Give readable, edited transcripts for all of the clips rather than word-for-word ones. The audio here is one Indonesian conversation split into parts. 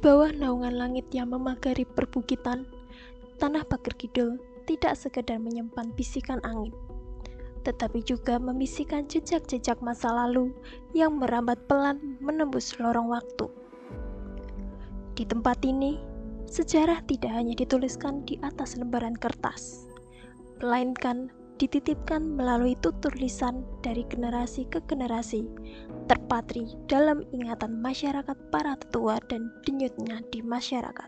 bawah naungan langit yang memagari perbukitan, tanah Pager Kidul tidak sekedar menyimpan bisikan angin, tetapi juga membisikkan jejak-jejak masa lalu yang merambat pelan menembus lorong waktu. Di tempat ini, sejarah tidak hanya dituliskan di atas lembaran kertas, melainkan dititipkan melalui tutur lisan dari generasi ke generasi, terpatri dalam ingatan masyarakat para tetua dan denyutnya di masyarakat.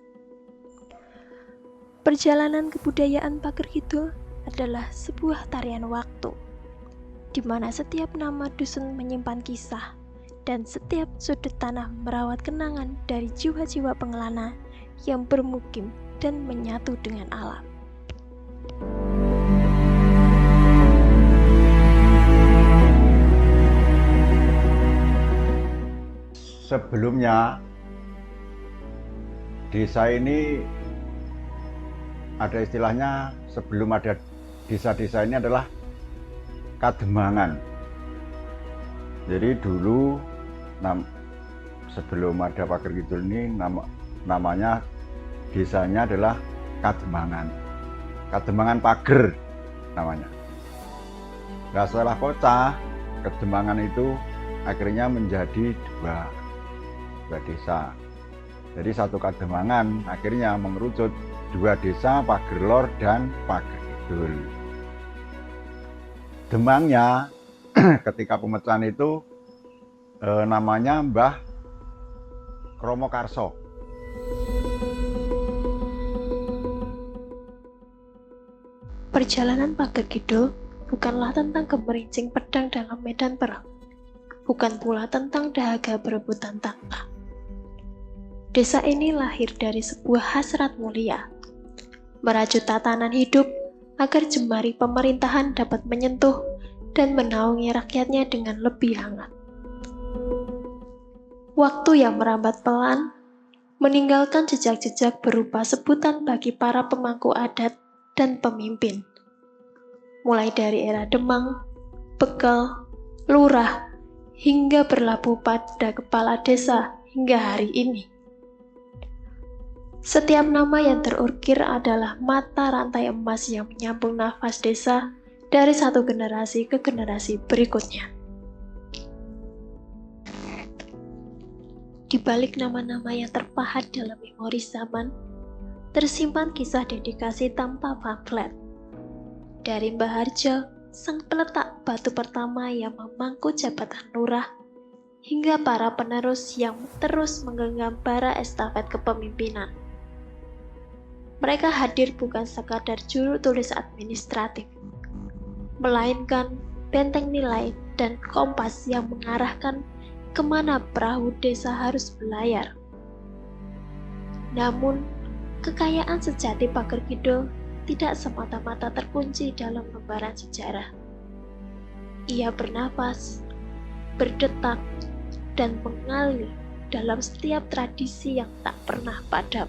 Perjalanan kebudayaan Pager Kidul adalah sebuah tarian waktu, di mana setiap nama dusun menyimpan kisah, dan setiap sudut tanah merawat kenangan dari jiwa-jiwa pengelana yang bermukim dan menyatu dengan alam. Sebelumnya, desa ini ada istilahnya, sebelum ada desa-desa ini adalah kademangan. Jadi dulu sebelum ada Pager Kidul ini namanya desanya adalah Kademangan. Kademangan Pager namanya. Nah, setelah pecah, Kademangan itu akhirnya menjadi dua desa. Jadi satu Kademangan akhirnya mengerucut dua desa, Pager Lor dan Pager Kidul. Demangnya ketika pemecahan itu namanya Mbah Kromo Karso. Perjalanan Pager Kidul bukanlah tentang gemerincing pedang dalam medan perang, bukan pula tentang dahaga berebutan takhta. Desa ini lahir dari sebuah hasrat mulia, merajut tatanan hidup agar jemari pemerintahan dapat menyentuh dan menaungi rakyatnya dengan lebih hangat. Waktu yang merambat pelan, meninggalkan jejak-jejak berupa sebutan bagi para pemangku adat dan pemimpin. Mulai dari era Demang, Begal, Lurah, hingga berlabuh pada kepala desa hingga hari ini. Setiap nama yang terukir adalah mata rantai emas yang menyambung nafas desa dari satu generasi ke generasi berikutnya. Di balik nama-nama yang terpahat dalam memori zaman, tersimpan kisah dedikasi tanpa pamflet. Dari Mbah Harjo, sang peletak batu pertama yang memangku jabatan lurah, hingga para penerus yang terus menggenggam bara estafet kepemimpinan. Mereka hadir bukan sekadar juru tulis administratif, melainkan benteng nilai dan kompas yang mengarahkan kemana perahu desa harus berlayar. Namun, kekayaan sejati Pager Kidul tidak semata-mata terkunci dalam lembaran sejarah. Ia bernafas, berdetak, dan mengalir dalam setiap tradisi yang tak pernah padam.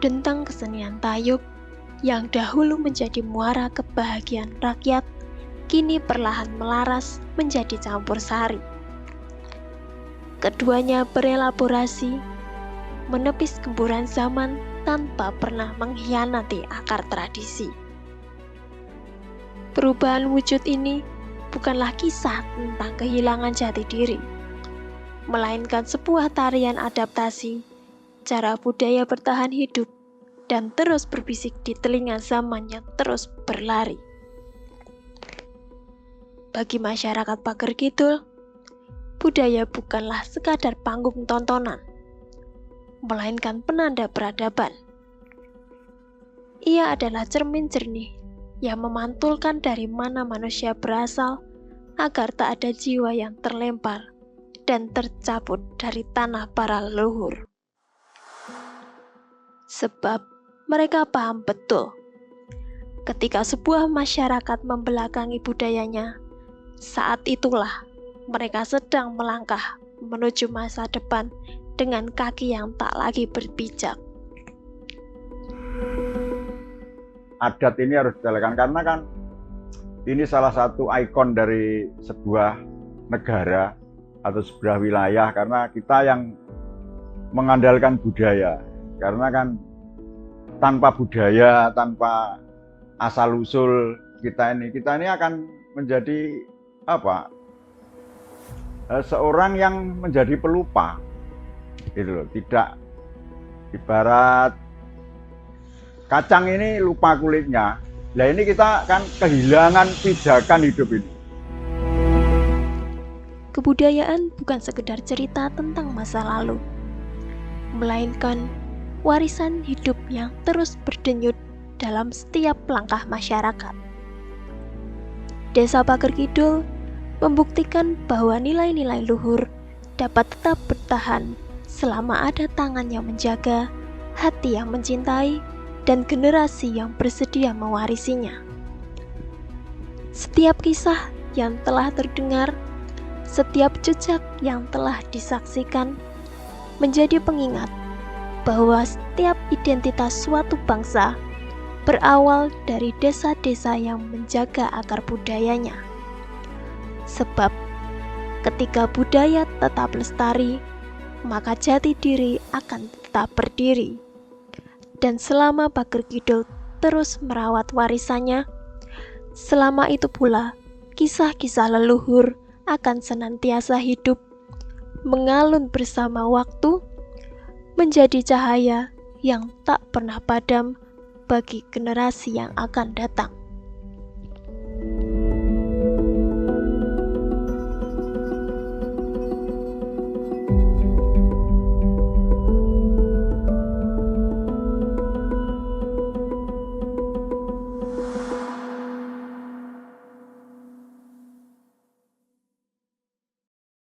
Dentang kesenian tayub yang dahulu menjadi muara kebahagiaan rakyat, kini perlahan melaras menjadi campur sari. Keduanya berelaborasi, menepis gemburan zaman tanpa pernah mengkhianati akar tradisi. Perubahan wujud ini bukanlah kisah tentang kehilangan jati diri, melainkan sebuah tarian adaptasi, cara budaya bertahan hidup, dan terus berbisik di telinga zaman yang terus berlari. Bagi masyarakat Pager Kidul, budaya bukanlah sekadar panggung tontonan, melainkan penanda peradaban. Ia adalah cermin jernih yang memantulkan dari mana manusia berasal agar tak ada jiwa yang terlempar dan tercabut dari tanah para leluhur. Sebab mereka paham betul, ketika sebuah masyarakat membelakangi budayanya, saat itulah mereka sedang melangkah menuju masa depan dengan kaki yang tak lagi berpijak. Adat ini harus dijalankan karena kan ini salah satu ikon dari sebuah negara atau sebuah wilayah, karena kita yang mengandalkan budaya. Karena kan tanpa budaya, tanpa asal-usul kita ini akan menjadi seorang yang menjadi pelupa. Gitu loh, tidak, ibarat kacang ini lupa kulitnya. Nah ini kita kan kehilangan pijakan hidup ini. Kebudayaan bukan sekedar cerita tentang masa lalu, melainkan warisan hidup yang terus berdenyut dalam setiap langkah masyarakat. Desa Pager Kidul membuktikan bahwa nilai-nilai luhur dapat tetap bertahan selama ada tangan yang menjaga, hati yang mencintai, dan generasi yang bersedia mewarisinya. Setiap kisah yang telah terdengar, setiap jejak yang telah disaksikan, menjadi pengingat bahwa setiap identitas suatu bangsa berawal dari desa-desa yang menjaga akar budayanya. Sebab ketika budaya tetap lestari, maka jati diri akan tetap berdiri. Dan selama Pager Kidul terus merawat warisannya, selama itu pula kisah-kisah leluhur akan senantiasa hidup, mengalun bersama waktu, menjadi cahaya yang tak pernah padam bagi generasi yang akan datang.